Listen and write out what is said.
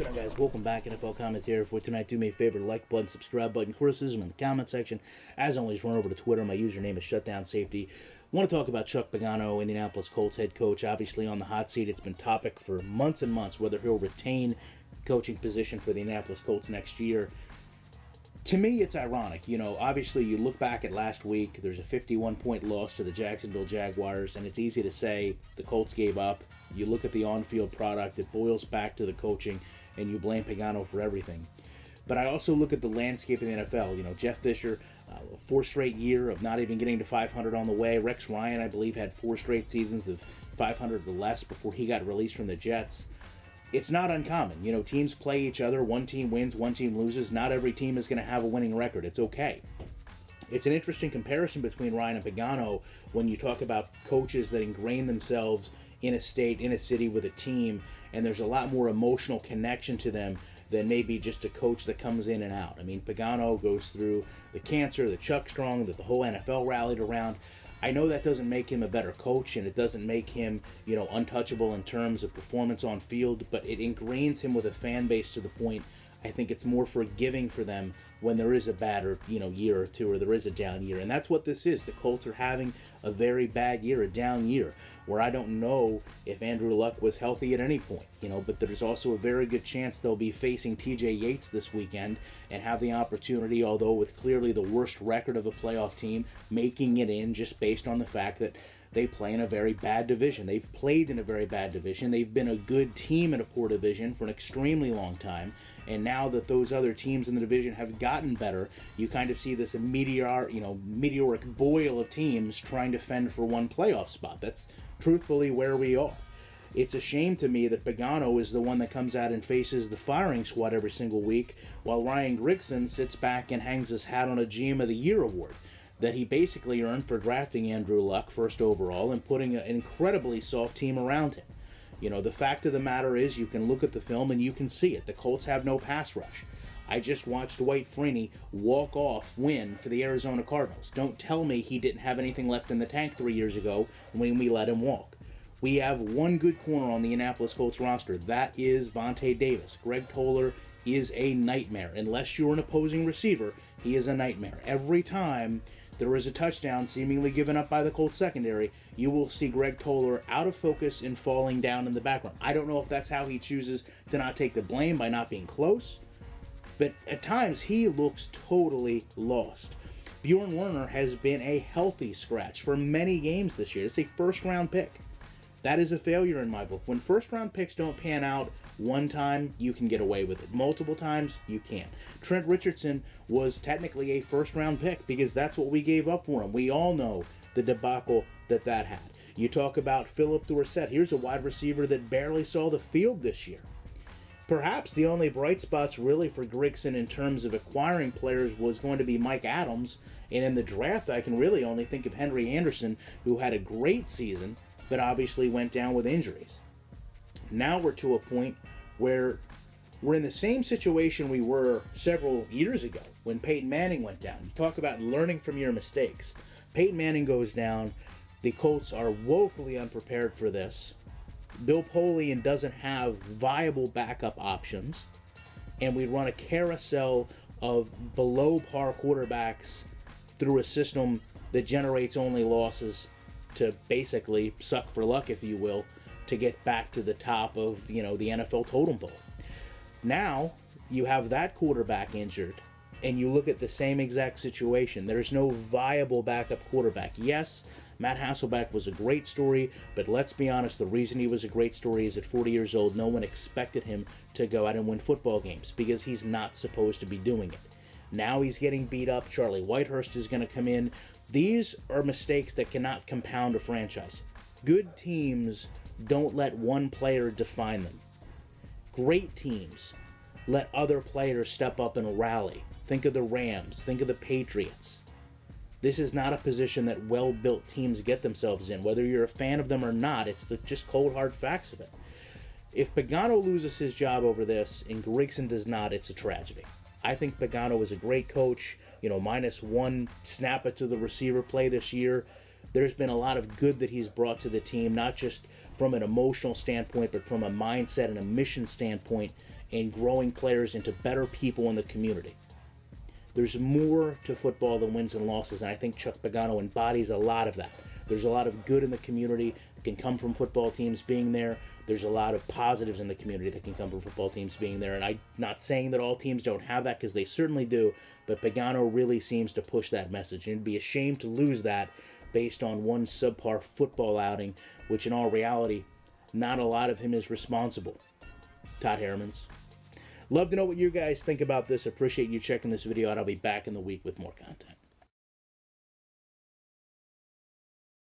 going on, guys? Welcome back. NFL Commentary for tonight. Do me a favor, like button, subscribe button, criticism in the comment section. As always, run over to Twitter. My username is Shutdown Safety. Want to talk about Chuck Pagano, Indianapolis Colts head coach, obviously on the hot seat. It's been topic for months and months whether he'll retain coaching position for the Indianapolis Colts next year. To me, it's ironic. Obviously, you look back at last week, there's a 51-point loss to the Jacksonville Jaguars, and it's easy to say the Colts gave up. You look at the on-field product, it boils back to the coaching, and you blame Pagano for everything. But I also look at the landscape of the NFL. Jeff Fisher, a 4 straight year of not even getting to 500 on the way. Rex Ryan, I believe, had 4 straight seasons of 500 or less before he got released from the Jets. It's not uncommon. Teams play each other. One team wins, one team loses. Not every team is going to have a winning record. It's okay. It's an interesting comparison between Ryan and Pagano when you talk about coaches that ingrain themselves in a state, in a city with a team, and there's a lot more emotional connection to them than maybe just a coach that comes in and out. I mean, Pagano goes through the cancer, the Chuck Strong, that the whole NFL rallied around. I know that doesn't make him a better coach, and it doesn't make him, untouchable in terms of performance on field, but it ingrains him with a fan base to the point I think it's more forgiving for them when there is a bad year or two, or there is a down year. And that's what this is. The Colts are having a very bad year, a down year, where I don't know if Andrew Luck was healthy at any point, but there's also a very good chance they'll be facing TJ Yates this weekend and have the opportunity, although with clearly the worst record of a playoff team, making it in just based on the fact that they play in a very bad division. They've played in a very bad division. They've been a good team in a poor division for an extremely long time. And now that those other teams in the division have gotten better, you kind of see this meteoric boil of teams trying to fend for one playoff spot. That's truthfully where we are. It's a shame to me that Pagano is the one that comes out and faces the firing squad every single week, while Ryan Grigson sits back and hangs his hat on a GM of the Year award that he basically earned for drafting Andrew Luck first overall and putting an incredibly soft team around him. The fact of the matter is, you can look at the film and you can see it. The Colts have no pass rush. I just watched Dwight Freeney walk-off win for the Arizona Cardinals. Don't tell me he didn't have anything left in the tank 3 years ago when we let him walk. We have one good corner on the Indianapolis Colts roster. That is Vontae Davis. Greg Toller is a nightmare. Unless you're an opposing receiver, he is a nightmare. Every time there is a touchdown seemingly given up by the Colts secondary, you will see Greg Toller out of focus and falling down in the background. I don't know if that's how he chooses to not take the blame by not being close, but at times he looks totally lost. Bjorn Werner has been a healthy scratch for many games this year. It's a first-round pick. That is a failure in my book. When first-round picks don't pan out one time, you can get away with it. Multiple times, you can't. Trent Richardson was technically a first-round pick because that's what we gave up for him. We all know the debacle that had. You talk about Philip Dorsett. Here's a wide receiver that barely saw the field this year. Perhaps the only bright spots really for Grigson in terms of acquiring players was going to be Mike Adams. And in the draft, I can really only think of Henry Anderson, who had a great season, but obviously went down with injuries. Now we're to a point where we're in the same situation we were several years ago when Peyton Manning went down. You talk about learning from your mistakes. Peyton Manning goes down. The Colts are woefully unprepared for this. Bill Polian doesn't have viable backup options. And we run a carousel of below-par quarterbacks through a system that generates only losses to basically suck for luck, if you will, to get back to the top of, the NFL totem pole. Now, you have that quarterback injured, and you look at the same exact situation. There's no viable backup quarterback. Yes, Matt Hasselbeck was a great story, but let's be honest, the reason he was a great story is at 40 years old, no one expected him to go out and win football games because he's not supposed to be doing it. Now he's getting beat up. Charlie Whitehurst is going to come in. These are mistakes that cannot compound a franchise. Good teams don't let one player define them. Great teams let other players step up and rally. Think of the Rams. Think of the Patriots. This is not a position that well-built teams get themselves in. Whether you're a fan of them or not, it's the just cold, hard facts of it. If Pagano loses his job over this and Grigson does not, it's a tragedy. I think Pagano is a great coach, minus one snap it to the receiver play this year. There's been a lot of good that he's brought to the team, not just from an emotional standpoint, but from a mindset and a mission standpoint in growing players into better people in the community. There's more to football than wins and losses, and I think Chuck Pagano embodies a lot of that. There's a lot of good in the community that can come from football teams being there. There's a lot of positives in the community that can come from football teams being there, and I'm not saying that all teams don't have that, because they certainly do, but Pagano really seems to push that message, and it'd be a shame to lose that based on one subpar football outing, which in all reality, not a lot of him is responsible. Todd Hermans. Love to know what you guys think about this. Appreciate you checking this video out. I'll be back in the week with more content.